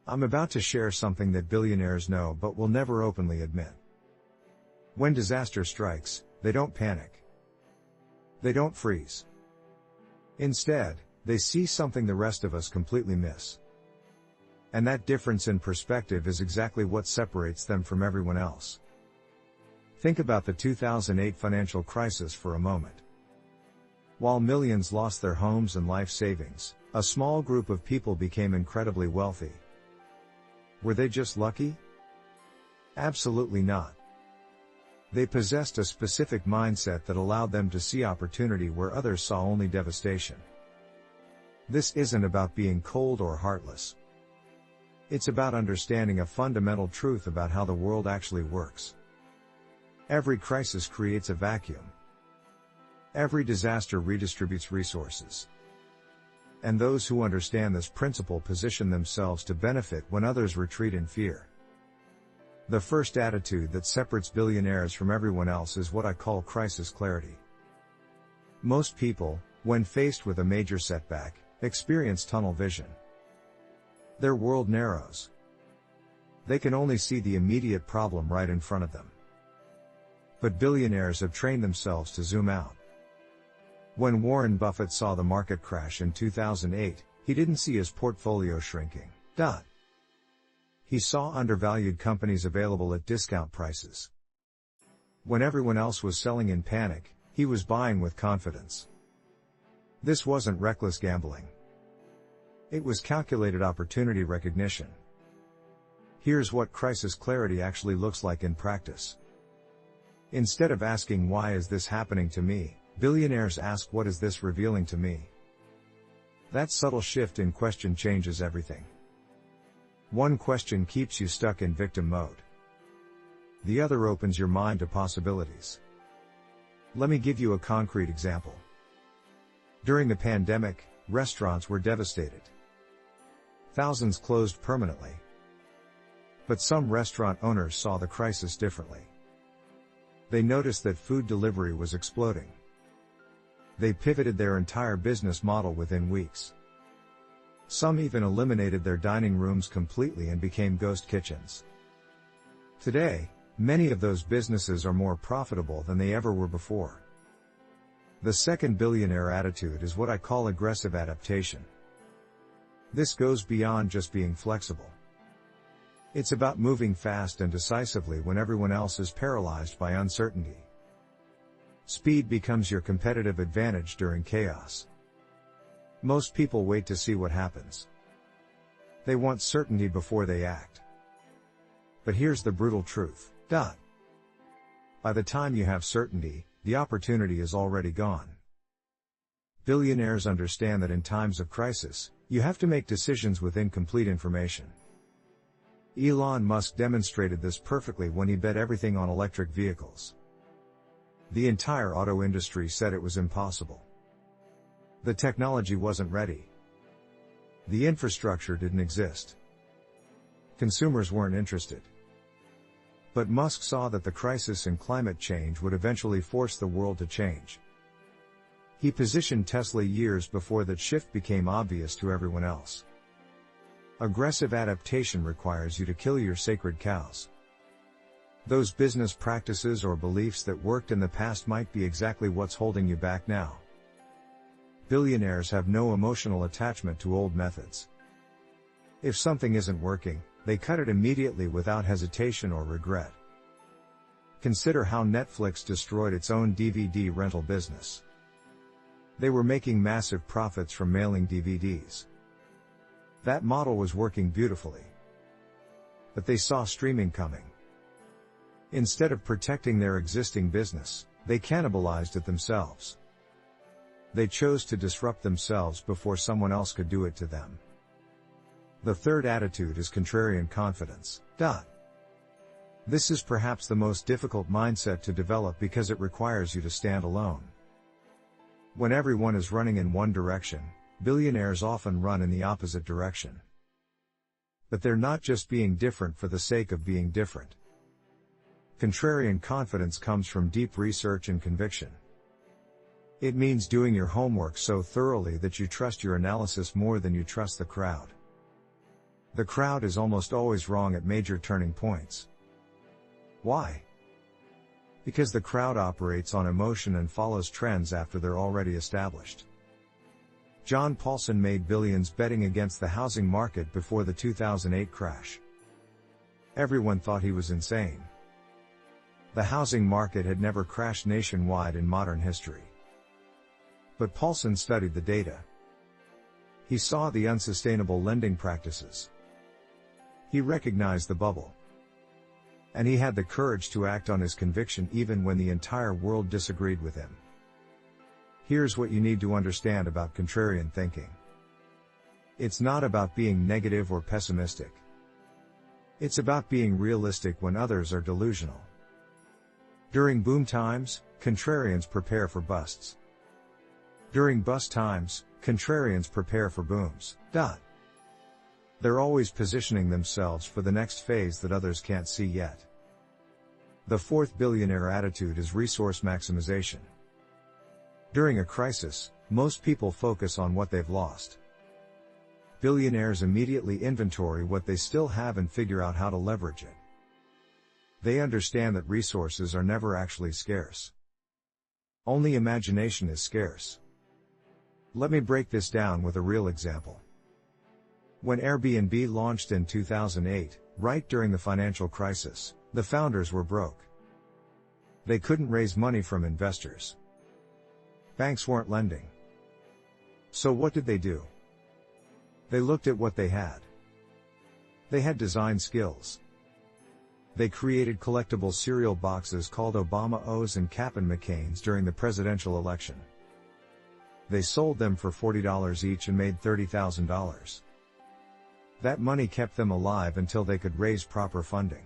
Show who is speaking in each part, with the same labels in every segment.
Speaker 1: I'm about to share something that billionaires know but will never openly admit. When disaster strikes, they don't panic. They don't freeze. Instead, they see something the rest of us completely miss. And that difference in perspective is exactly what separates them from everyone else. Think about the 2008 financial crisis for a moment. While millions lost their homes and life savings, a small group of people became incredibly wealthy. Were they just lucky? Absolutely not. They possessed a specific mindset that allowed them to see opportunity where others saw only devastation. This isn't about being cold or heartless. It's about understanding a fundamental truth about how the world actually works. Every crisis creates a vacuum. Every disaster redistributes resources. And those who understand this principle position themselves to benefit when others retreat in fear. The first attitude that separates billionaires from everyone else is what I call crisis clarity. Most people, when faced with a major setback, experience tunnel vision. Their world narrows. They can only see the immediate problem right in front of them. But billionaires have trained themselves to zoom out. When Warren Buffett saw the market crash in 2008, he didn't see his portfolio shrinking. He saw undervalued companies available at discount prices. When everyone else was selling in panic, he was buying with confidence. This wasn't reckless gambling. It was calculated opportunity recognition. Here's what crisis clarity actually looks like in practice. Instead of asking "Why is this happening to me?" billionaires ask "What is this revealing to me?" That subtle shift in question changes everything. One question keeps you stuck in victim mode. The other opens your mind to possibilities. Let me give you a concrete example. During the pandemic, restaurants were devastated. Thousands closed permanently. But some restaurant owners saw the crisis differently. They noticed that food delivery was exploding. They pivoted their entire business model within weeks. Some even eliminated their dining rooms completely and became ghost kitchens. Today, many of those businesses are more profitable than they ever were before. The second billionaire attitude is what I call aggressive adaptation. This goes beyond just being flexible. It's about moving fast and decisively when everyone else is paralyzed by uncertainty. Speed becomes your competitive advantage during chaos. Most people wait to see what happens. They want certainty before they act. But here's the brutal truth. By the time you have certainty, the opportunity is already gone. Billionaires understand that in times of crisis, you have to make decisions with incomplete information. Elon Musk demonstrated this perfectly when he bet everything on electric vehicles. The entire auto industry said it was impossible. The technology wasn't ready. The infrastructure didn't exist. Consumers weren't interested. But Musk saw that the crisis in climate change would eventually force the world to change. He positioned Tesla years before that shift became obvious to everyone else. Aggressive adaptation requires you to kill your sacred cows. Those business practices or beliefs that worked in the past might be exactly what's holding you back now. Billionaires have no emotional attachment to old methods. If something isn't working, they cut it immediately without hesitation or regret. Consider how Netflix destroyed its own DVD rental business. They were making massive profits from mailing DVDs. That model was working beautifully. But they saw streaming coming. Instead of protecting their existing business, they cannibalized it themselves. They chose to disrupt themselves before someone else could do it to them. The third attitude is contrarian confidence. This is perhaps the most difficult mindset to develop because it requires you to stand alone. When everyone is running in one direction, billionaires often run in the opposite direction. But they're not just being different for the sake of being different. Contrarian confidence comes from deep research and conviction. It means doing your homework so thoroughly that you trust your analysis more than you trust the crowd. The crowd is almost always wrong at major turning points. Why? Because the crowd operates on emotion and follows trends after they're already established. John Paulson made billions betting against the housing market before the 2008 crash. Everyone thought he was insane. The housing market had never crashed nationwide in modern history. But Paulson studied the data. He saw the unsustainable lending practices. He recognized the bubble. And he had the courage to act on his conviction even when the entire world disagreed with him. Here's what you need to understand about contrarian thinking. It's not about being negative or pessimistic. It's about being realistic when others are delusional. During boom times, contrarians prepare for busts. During bust times, contrarians prepare for booms. They're always positioning themselves for the next phase that others can't see yet. The fourth billionaire attitude is resource maximization. During a crisis, most people focus on what they've lost. Billionaires immediately inventory what they still have and figure out how to leverage it. They understand that resources are never actually scarce. Only imagination is scarce. Let me break this down with a real example. When Airbnb launched in 2008, right during the financial crisis, the founders were broke. They couldn't raise money from investors. Banks weren't lending. So what did they do? They looked at what they had. They had design skills. They created collectible cereal boxes called Obama O's and Cap'n McCain's during the presidential election. They sold them for $40 each and made $30,000. That money kept them alive until they could raise proper funding.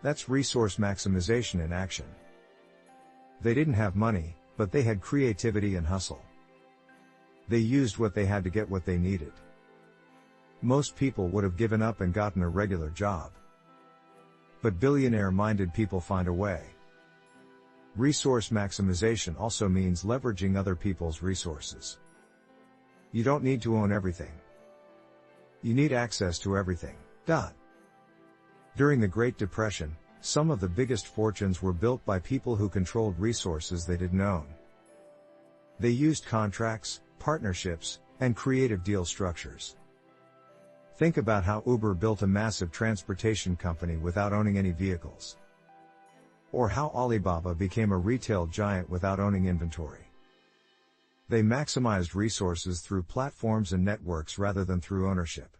Speaker 1: That's resource maximization in action. They didn't have money, but they had creativity and hustle. They used what they had to get what they needed. Most people would have given up and gotten a regular job. But billionaire-minded people find a way. Resource maximization also means leveraging other people's resources. You don't need to own everything. You need access to everything. During the Great Depression, some of the biggest fortunes were built by people who controlled resources they didn't own. They used contracts, partnerships, and creative deal structures. Think about how Uber built a massive transportation company without owning any vehicles. Or how Alibaba became a retail giant without owning inventory. They maximized resources through platforms and networks rather than through ownership.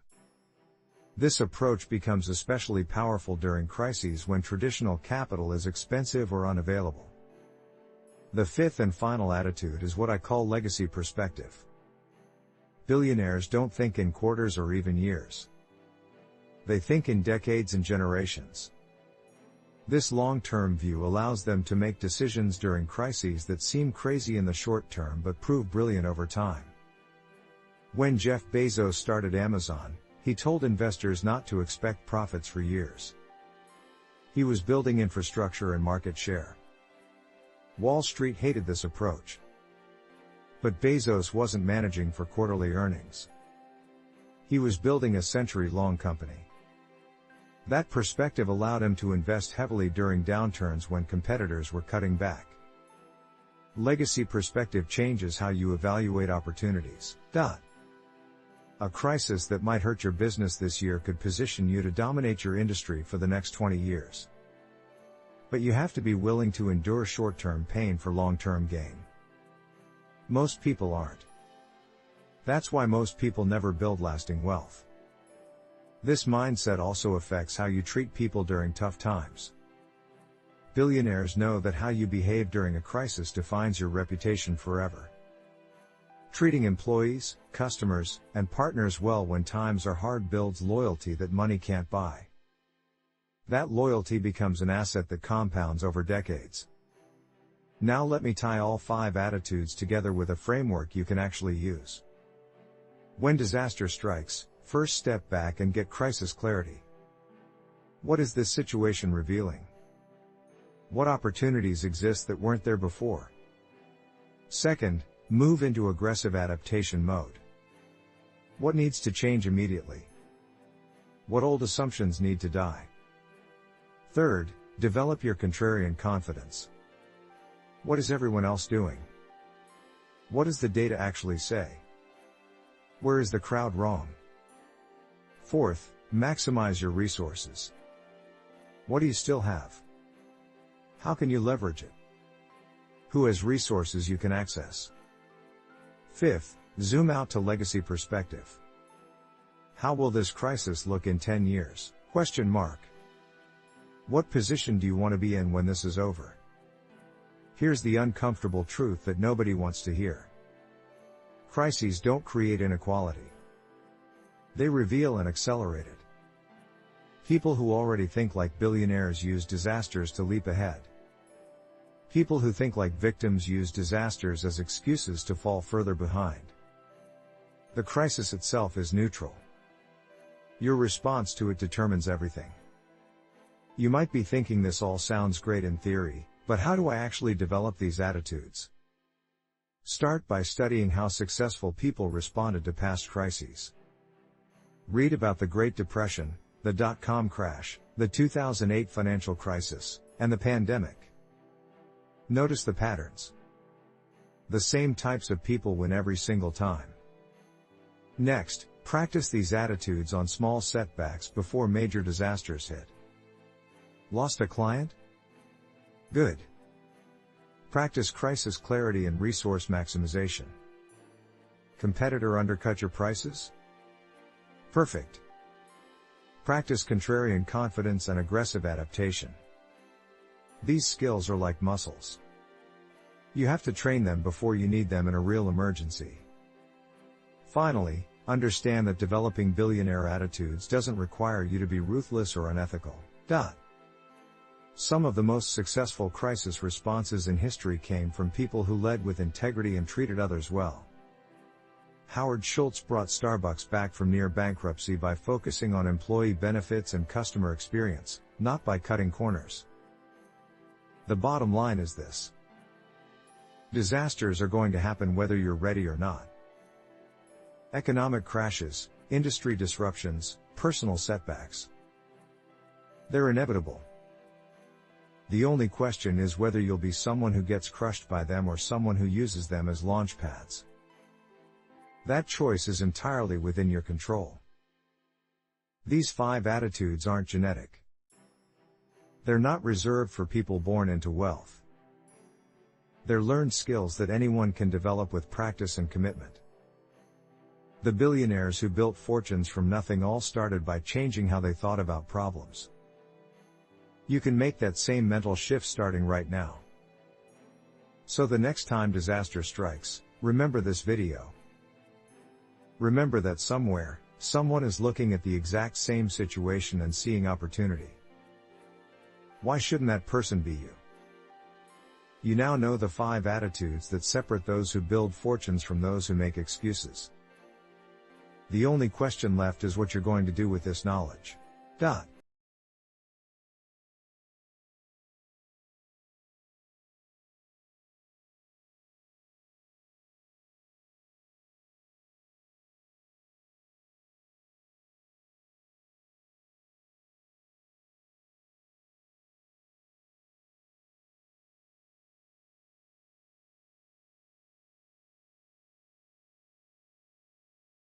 Speaker 1: This approach becomes especially powerful during crises when traditional capital is expensive or unavailable. The fifth and final attitude is what I call legacy perspective. Billionaires don't think in quarters or even years. They think in decades and generations. This long-term view allows them to make decisions during crises that seem crazy in the short term but prove brilliant over time. When Jeff Bezos started Amazon, he told investors not to expect profits for years. He was building infrastructure and market share. Wall Street hated this approach. But Bezos wasn't managing for quarterly earnings. He was building a century-long company. That perspective allowed him to invest heavily during downturns when competitors were cutting back. Legacy perspective changes how you evaluate opportunities. A crisis that might hurt your business this year could position you to dominate your industry for the next 20 years. But you have to be willing to endure short-term pain for long-term gain. Most people aren't. That's why most people never build lasting wealth. This mindset also affects how you treat people during tough times. Billionaires know that how you behave during a crisis defines your reputation forever. Treating employees, customers, and partners well when times are hard builds loyalty that money can't buy. That loyalty becomes an asset that compounds over decades. Now let me tie all 5 attitudes together with a framework you can actually use. When disaster strikes, first step back and get crisis clarity. What is this situation revealing? What opportunities exist that weren't there before? Second, move into aggressive adaptation mode. What needs to change immediately? What old assumptions need to die? Third, develop your contrarian confidence. What is everyone else doing? What does the data actually say? Where is the crowd wrong? Fourth, maximize your resources. What do you still have? How can you leverage it? Who has resources you can access? Fifth, zoom out to legacy perspective. How will this crisis look in 10 years? What position do you want to be in when this is over? Here's the uncomfortable truth that nobody wants to hear. Crises don't create inequality. They reveal and accelerate it. People who already think like billionaires use disasters to leap ahead. People who think like victims use disasters as excuses to fall further behind. The crisis itself is neutral. Your response to it determines everything. You might be thinking this all sounds great in theory, but how do I actually develop these attitudes? Start by studying how successful people responded to past crises. Read about the Great Depression, the dot-com crash, the 2008 financial crisis, and the pandemic. Notice the patterns. The same types of people win every single time. Next, practice these attitudes on small setbacks before major disasters hit. Lost a client? Good. Practice crisis clarity and resource maximization. Competitor undercut your prices? Perfect. Practice contrarian confidence and aggressive adaptation. These skills are like muscles. You have to train them before you need them in a real emergency. Finally, understand that developing billionaire attitudes doesn't require you to be ruthless or unethical. Some of the most successful crisis responses in history came from people who led with integrity and treated others well. Howard Schultz brought Starbucks back from near bankruptcy by focusing on employee benefits and customer experience, not by cutting corners. The bottom line is this: disasters are going to happen whether you're ready or not. Economic crashes, industry disruptions, personal setbacks. They're inevitable. The only question is whether you'll be someone who gets crushed by them or someone who uses them as launch pads. That choice is entirely within your control. These 5 attitudes aren't genetic. They're not reserved for people born into wealth. They're learned skills that anyone can develop with practice and commitment. The billionaires who built fortunes from nothing all started by changing how they thought about problems. You can make that same mental shift starting right now. So the next time disaster strikes, remember this video. Remember that somewhere, someone is looking at the exact same situation and seeing opportunity. Why shouldn't that person be you? You now know the 5 attitudes that separate those who build fortunes from those who make excuses. The only question left is what you're going to do with this knowledge.